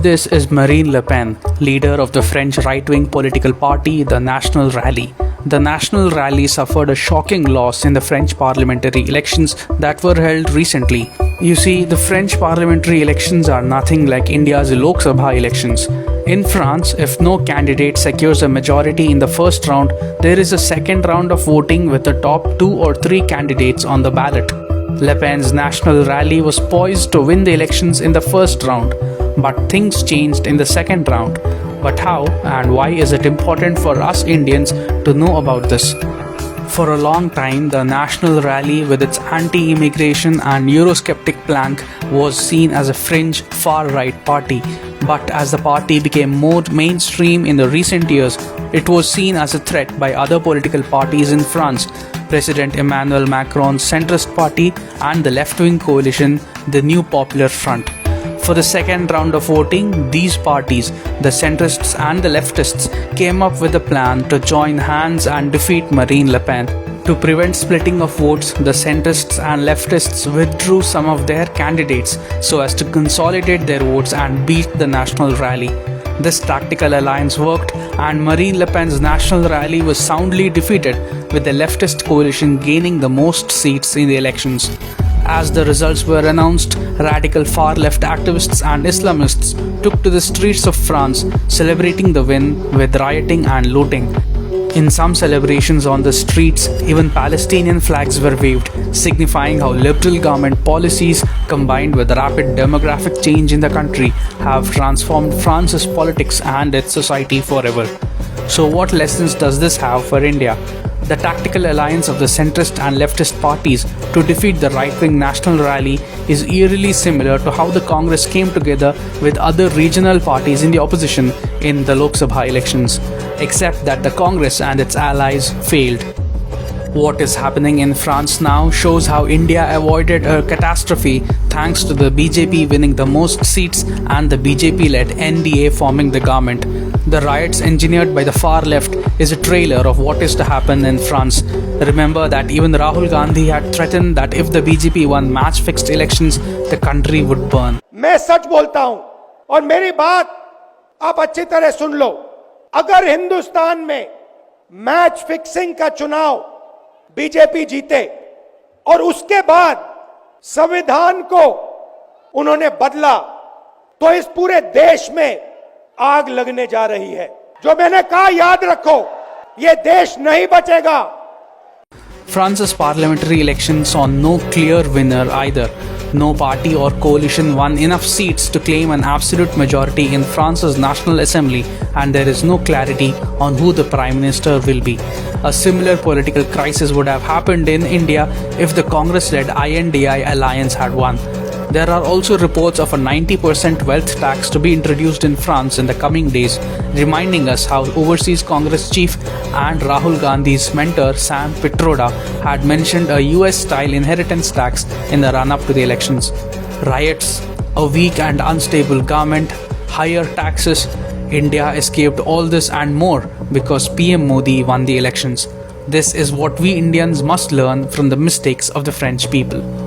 this is Marine Le Pen, leader of the French right-wing political party, the National Rally. The National Rally suffered a shocking loss in the French parliamentary elections that were held recently. You see, the French parliamentary elections are nothing like India's Lok Sabha elections. In France, if no candidate secures a majority in the first round, there is a second round of voting with the top 2 or 3 candidates on the ballot. Le Pen's National Rally was poised to win the elections in the first round, but things changed in the second round. But how and why is it important for us Indians to know about this? For a long time, the National Rally with its anti-immigration and Eurosceptic plank was seen as a fringe far-right party. But as the party became more mainstream in the recent years, it was seen as a threat by other political parties in France, President Emmanuel Macron's centrist party and the left-wing coalition, the New Popular Front. For the second round of voting, these parties, the centrists and the leftists, came up with a plan to join hands and defeat Marine Le Pen. To prevent splitting of votes, the centrists and leftists withdrew some of their candidates so as to consolidate their votes and beat the National Rally. This tactical alliance worked, and Marine Le Pen's National Rally was soundly defeated, with the leftist coalition gaining the most seats in the elections. As the results were announced, radical far-left activists and Islamists took to the streets of France, celebrating the win with rioting and looting. In some celebrations on the streets, even Palestinian flags were waved, signifying how liberal government policies, combined with rapid demographic change in the country, have transformed France's politics and its society forever. So what lessons does this have for India? The tactical alliance of the centrist and leftist parties to defeat the right-wing National Rally is eerily similar to how the Congress came together with other regional parties in the opposition in the Lok Sabha elections, except that the Congress and its allies failed. What is happening in France now shows how India avoided a catastrophe thanks to the BJP winning the most seats and the BJP-led NDA forming the government. The riots engineered by the far left is a trailer of what is to happen in France. Remember that even Rahul Gandhi had threatened that if the BJP won match-fixed elections, the country would burn. मैं सच बोलता हूं और मेरी बात आप अच्छी तरह सुन लो। अगर हिंदुस्तान में मैच फिक्सिंग का चुनाव बीजेपी जीते और उसके बाद संविधान को उन्होंने बदला, तो इस पूरे देश में आग लगने जा रही है। जो मैंने कहा याद रखो, ये देश नहीं बचेगा। France's parliamentary elections saw no clear winner either. No party or coalition won enough seats to claim an absolute majority in France's National Assembly, and there is no clarity on who the Prime Minister will be. A similar political crisis would have happened in India if the Congress-led INDI alliance had won. There are also reports of a 90% wealth tax to be introduced in France in the coming days, reminding us how overseas Congress chief and Rahul Gandhi's mentor Sam Pitroda had mentioned a US-style inheritance tax in the run-up to the elections. Riots, a weak and unstable government, higher taxes, India escaped all this and more because PM Modi won the elections. This is what we Indians must learn from the mistakes of the French people.